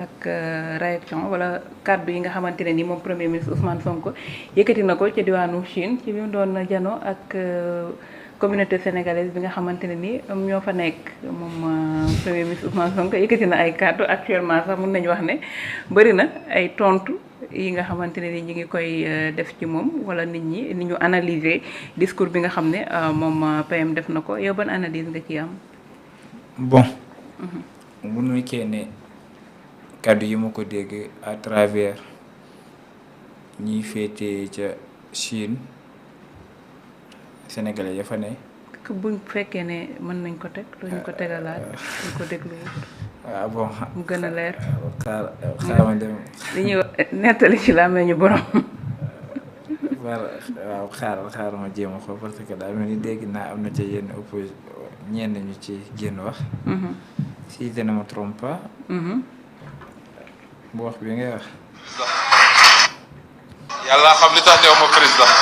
ak réaction wala kàddu yi nga xamante ne ni moom premier ministre Ousmane Sonko yëkkati na ko ci diwaanu Chine ci bi mu doon jano ak communauté sénégalaise bi nga xamante ne ni ñoo fa nekk moom premier ministre Ousmane Sonko yëkkati na ay kàddu actuellement sax mun nañu wax ne bëri na ay tontu yi nga xamante ne ni ñu ngi koy def ci moom wala nit ñi ni ñu analyser discours bi nga xam ne moom PM def na ko yow ban analyse nga ci am. bon. bu nekkee ne kàddu yi ma ko dégg à travers ñiy féetee ca Chine sénégalais ya fa ne. bu fekkee ne mën nañ ko teg lu ñu ko tegalaat ñu ko déglu. waaw bon mu gën a leer. xaaral ma dem. li ñuy nettali ci laa mel ñu borom. waaw xaaral ma jéem a xool parce que daa mel ni dégg naa am na ca yenn ñenn ñu ci génn wax. si je ne me trompe pas. bu wax bi ngay wax. yàlla xam li tax ne ma président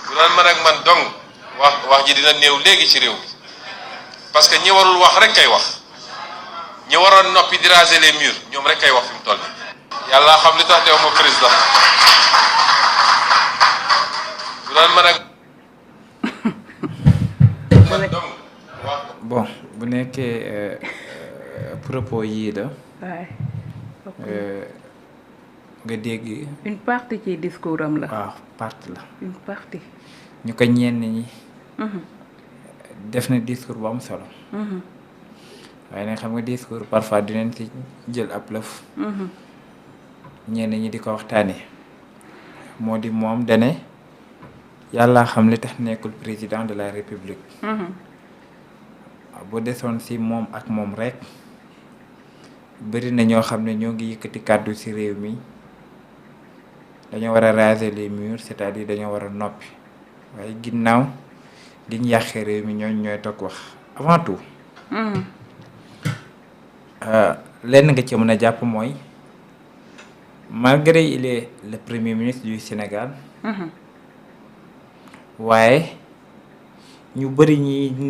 bu doon man ak man dong wax ji dina néew léegi ci réew mi parce que ñi warul wax rek kay wax ñi waroon noppi di raser les murs ñoom rek kay wax fi mu toll yàlla xam li tax ne ma président bu doon man ak man dong wax. bon bu nekkee propos yii la. nga dégg. une partie ci discours am la. waaw partie la. une partie. ñu ko ñenn ñi. def na discours bu am solo. waaye nag xam nga discours parfois dinañ ci jël ab lëf. ñenn ñi di ko waxtaanee. moo di moom dane yàlla xam li tax nekkul président de la république. bu desoon ci moom ak moom rek. bëri na ñoo xam ne ñoo ngi yëkkati kàddu ci réew mi dañoo war a raser les murs c'est-à-dire dañoo war a noppi waaye ginnaaw liñ yàqee réew mi ñooy toog wax avant tout. lenn nga ci mën a jàpp mooy malgré il est le premier ministre du Sénégal. waaye ñu bëri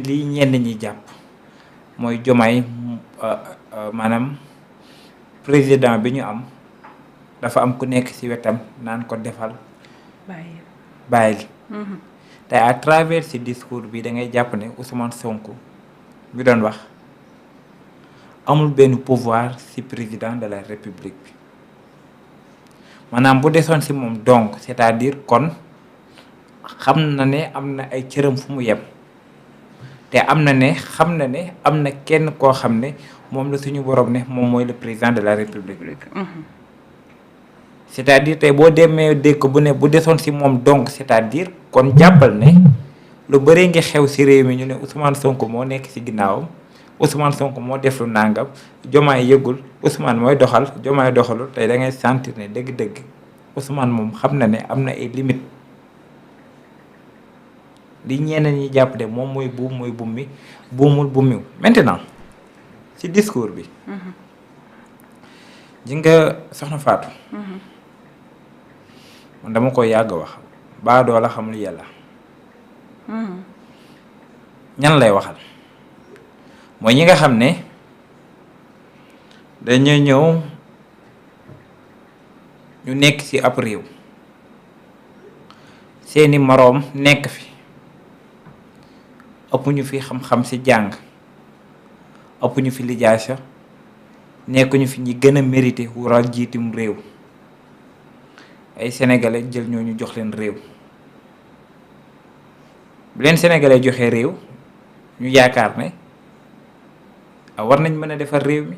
li ñenn ñi jàpp mooy Diomaye maanaam. président bi ñu am dafa am ku nekk ci wetam naan ko defal bàyyil te à travers ce discours bi da ngay jàpp ne Ousmane Sonko bi doon wax amul benn pouvoir ci président de la république bi maanaam bu desoon ci moom donc c'est-à-dire kon xam na ne am na ay cëram fu mu yem te am na ne xam na ne am na kenn koo xam ne moom la suñu borom ne moom mooy le président de la république. c'est-à-dire tey boo demee dégg bu ne bu desoon ci moom donc c'est-à-dire kon jàppal ne lu bëree ngi xew ci réew mi ñu ne Ousmane Sonko moo nekk ci ginnaawam Ousmane Sonko moo def lu nàngam Diomaye yëgul Ousmane mooy doxal Diomaye doxalul tey da ngay sentir ne dëgg-dëgg Ousmane moom xam na ne am na ay limites li ñeneen ñi jàpp de moom mooy buum mi buumul buumiw maintenant. ci discours bi. ji nga soxna Fatou. man dama koy yàgg wax baadoo la xamul yàlla. ñan lay waxal mooy ñi nga xam ne dañoo ñëw ñu nekk ci ab réew seeni moroom nekk fi ëpp ñu fi xam-xam ci jàng. ëpp ñu fi lijaasa nekkuñu fi ñi gën a mérité waral jiitum réew ay sénégalais jël ñooñu jox leen réew bu leen sénégalais joxee réew ñu yaakaar ne war nañ mën a defar réew mi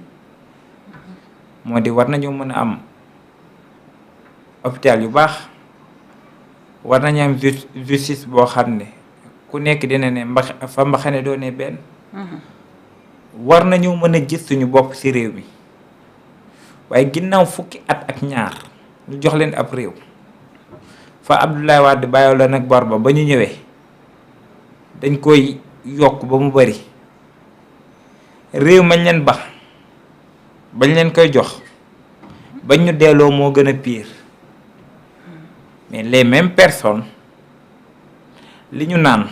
moo di war nañu mën a am hôpital yu baax war nañu am justice boo xam ne ku nekk dina ne fa mbaxane doo ne benn. war nañu mën a gis suñu bopp ci réew mi waaye ginnaaw fukki at ak ñaar ñu jox leen ab réew fa Abdoulaye Wade bàyyoo la nag bor ba ñu ñëwee dañ koy yokk ba mu bari réew mañ leen bañ leen koy jox bañ ñu delloo moo gën a pire mais les mêmes personnes li ñu naan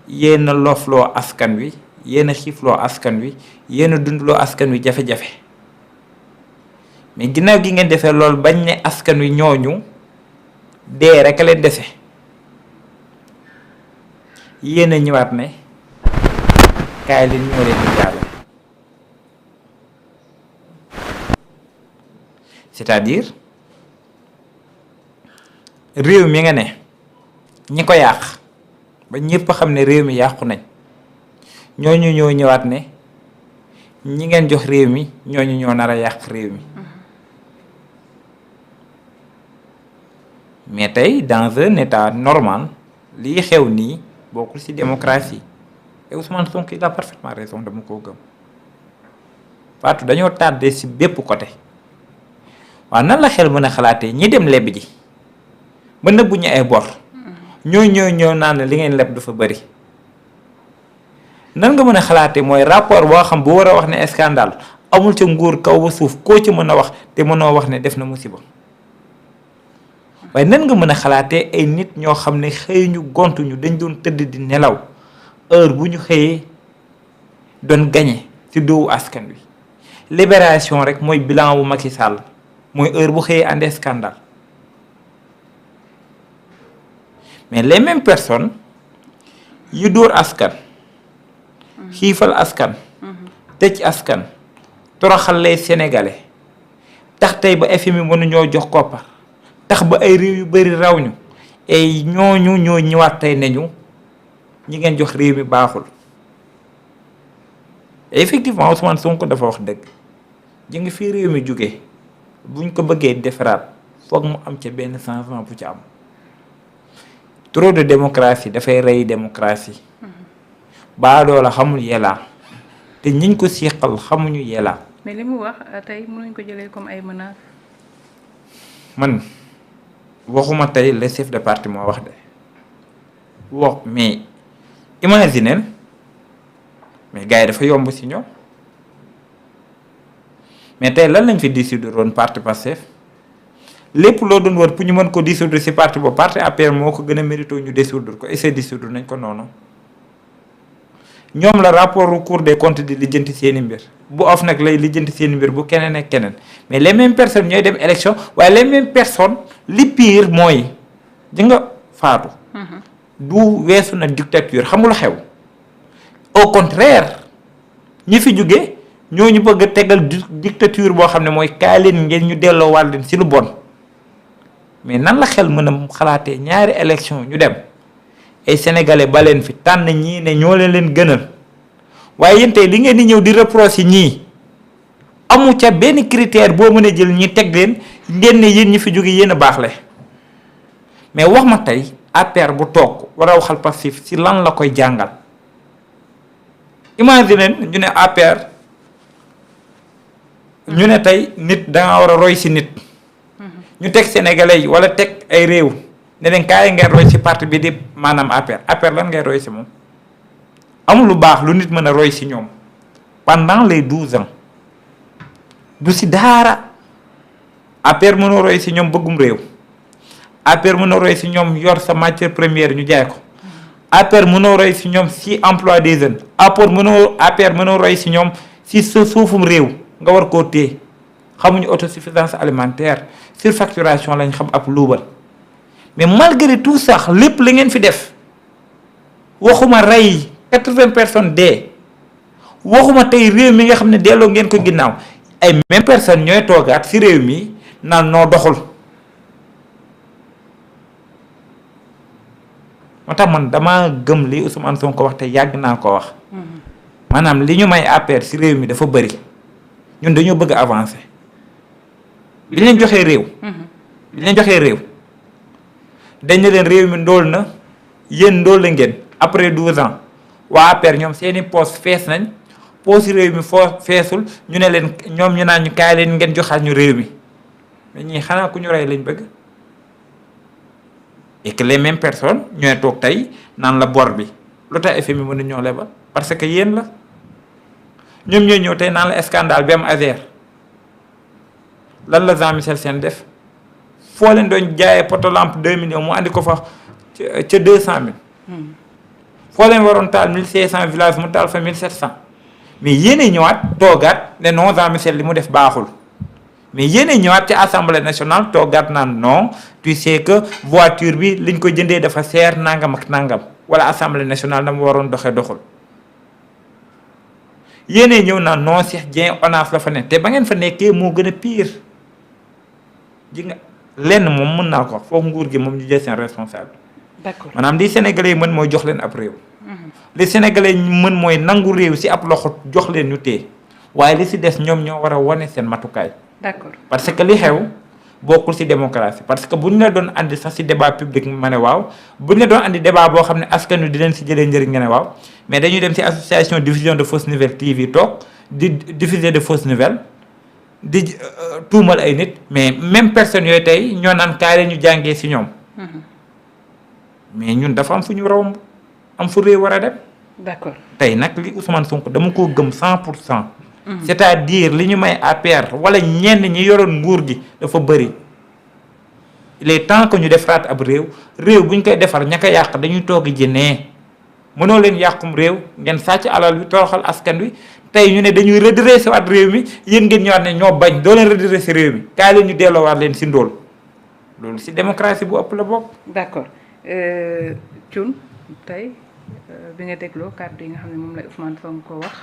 yéen a lofloo askan wi yéen a xiifloo askan wi yéen a dundloo askan wi jafe-jafe mais ginnaaw gi ngeen defee loolu bañ ne askan wi ñooñu dee rek a leen dese yéen a ñëwaat ne kaay leen ñoo leen di jàll c'est-à-dire réew mi nga ne ñi ko yàq ba ñépp xam ne réew mi yàqu nañ ñooñu ñoo ñëwaat ne ñi ngeen jox réew mi ñooñu ñoo nar a yàq réew mi mais tey dans un état normal lii xew nii bokkul ci démocratie et Ousmane Sonko il a parfaitement raison dama koo gëm Fatou dañoo tardé ci bépp côté waaw nan la xel mën a xalaatee ñi dem leb ji ba nëbbu ñu ay bor ñoo naan li ngeen leb dafa bari nan nga mën a xalaatee mooy rapport boo xam bu war a wax ne scandale amul ca nguur kaw ba suuf koo ci mën a wax te mënoo wax ne def na musiba waaye nan nga mën a xalaatee ay nit ñoo xam ne xëyuñu gontuñu dañ doon tëdd di nelaw heure bu ñu xëyee doon gañe ci doowu askan wi libération rek mooy bilan wu Macky Sall mooy heure bu xëyee àndee scandale mais les mêmes personnes yu dóor askan xiifal askan tëj askan toroxal les sénégalais tax tey ba FMI mënuñoo jox koppar tax ba ay réew yu bari raw ñu et ñooñu ñoo ñëwaat tey nañu ñi ngeen jox réew mi baaxul et effectivement Ousmane Sonko dafa wax dëgg ji nga fii réew mi jóge buñ ko bëggee defaraat foog mu am ca benn changement bu ci am trop de démocratie dafay rey démocratie baadoo la xamul yelaa te ñiñ ko siqal xamuñu yelaa mais li mu wax tey mënuñ ko jëlee comme ay menaces. man waxuma tey le chef de parti moo wax de wax mais imaginez mais gars yi dafa yomb ci ñoom mais tey lan lañ fi dissoudre woon parti Pastef lépp loo doon wër pour ñu mën ko dissoudre ci parti boobu parti APR moo ko gën a mérito ñu dissoudre ko et c'est dissoudre nañ ko noonu ñoom la rapport au Cour des comptes di lijjanti seeni mbir bu of nag lay lijjanti seeni mbir bu keneen ak keneen mais les mêmes personnes ñooy dem élection waaye les mêmes personnes li pire mooy di nga faatu du weesu na dictature xamul xew au contraire ñi fi jóge ñooñu bëgg a tegal dictature boo xam ne mooy kaay leen ngeen ñu delloo wàll leen ci lu bon mais nan la xel mën a xalaatee ñaari élection ñu dem ay sénégalais ba leen fi tànn ñii ne ñoo leen gënal waaye yéen tey li ngeen di ñëw di reprocher ñii amu ca benn critère boo mën a jël ñi teg leen ngeen ne yéen ñi fi jóge yéen a baaxle mais wax ma tey APR bu toog war a waxal Pastef ci lan la koy jàngal imagine ñu ne APR ñu ne tey nit danga war a roy ci nit ñu teg sénégalais yi wala teg ay réew ne leen kaay ngeen roy ci parti bi di maanaam APR lan ngay roy ci moom amul lu baax lu nit mën a roy ci ñoom pendant les 12 ans du ci daara APR mën a roy ci ñoom bëggum réew APR mën a roy ci ñoom yor sa matière première ñu jaay ko APR mën a roy ci ñoom ci emploi des jeunes APR mën a roy ci ñoom ci sa suufum réew nga war koo téye xamuñu autosuffisance alimentaire surfacturation lañ xam ab luubal mais malgré tout sax lépp la ngeen fi def waxuma rey 80 personnes dee waxuma tey réew mi nga xam ne delloo ngeen ko ginnaaw ay même personnes ñooy toogaat ci réew mi naan noo doxul moo tax man dama gëm li Ousmane Sonko wax te yàgg naa ko wax maanaam li ñu may APR ci réew mi dafa bëri ñun dañoo bëgg a avancer bi leen joxee réew dañ ne leen réew mi ndóol na yéen ndóol la ngeen après 12 ans waa APR ñoom seeni poste fees nañ poste réew mi foo feesul ñu ne leen ñoom ñu naan ñu kaay leen ngeen joxaat ñu réew mi mais ñii xanaa ku ñu rey lañ bëgg et que les mêmes personnes ñooy toog tey naan la bor bi lu tax FMI mën na ñoo lebal parce que yéen la ñoom ñooy ñëw tey naan la scandale bi am Azer lan la Jean Michel Sène def foo leen doon jaayee poto lampe 2 millions mu andi ko fa ca 200 000 foo leen waroon taal 1500 villages mu taal fa 1700 mais yéenay ñëwaat toogaat ne non Jean Michel li mu def baaxul mais yéenay ñëwaat ci assemblée nationale toogaat naan non tu sais que voiture bi liñ ko jëndee dafa seer nangam ak nangam wala assemblée nationale dama waroon doxul yéenay ñëw naan non Cheikh Dieng ONAS la fa ne te ba ngeen fa nekkee moo gën a pire ji nga lenn moom mën naa ko wax foofu nguur gi moom ñu jël seen responsable. d'accord maanaam li sénégalais yi mën mooy jox leen ab réew. li sénégalais yi mën mooy nangu réew si ab loxo jox leen ñu téye waaye li si des ñoom ñoo war a wane seen matukaay. d'accord parce que li xew bokkul si démocratie parce que bu ñu la doon andi sax si débat public ma ne waaw bu ñu la doon andi débat boo xam ne askan wi di leen si jëlee njëriñ nga ne waaw mais dañuy dem si association diffusion de fausses nouvelles TV toog di diffuser de fausses nouvelles di tuumal ay nit mais même personne yooyu tey ñoo naan kaay ñu jàngee si ñoom. mais ñun dafa am fu ñu romb am fu réew war a dem. d'accord tey nag li Ousmane Sonko dama koo gëm 100%. c'est-à-dire li ñu may APR wala ñenn ñi yoroon nguur gi dafa bëri. il est temps que ñu defaraat ab réew bu ñu koy defar ña ko yàq dañuy toog ji nee mënoo leen yàqum réew ngeen sàcc alal bi toroxal askan wi tey ñu ne dañuy redresser waat réew mi yéen ngeen ñëwaat ne ñoo bañ doo leen redresser réew mi kaay leen ñu delloowaat leen si ndóol loolu si démocratie bu ëpp la bokk. d'accord Thioune tey bi nga dégloo kàddu yi nga xam ne moom la Ousmane Sonko wax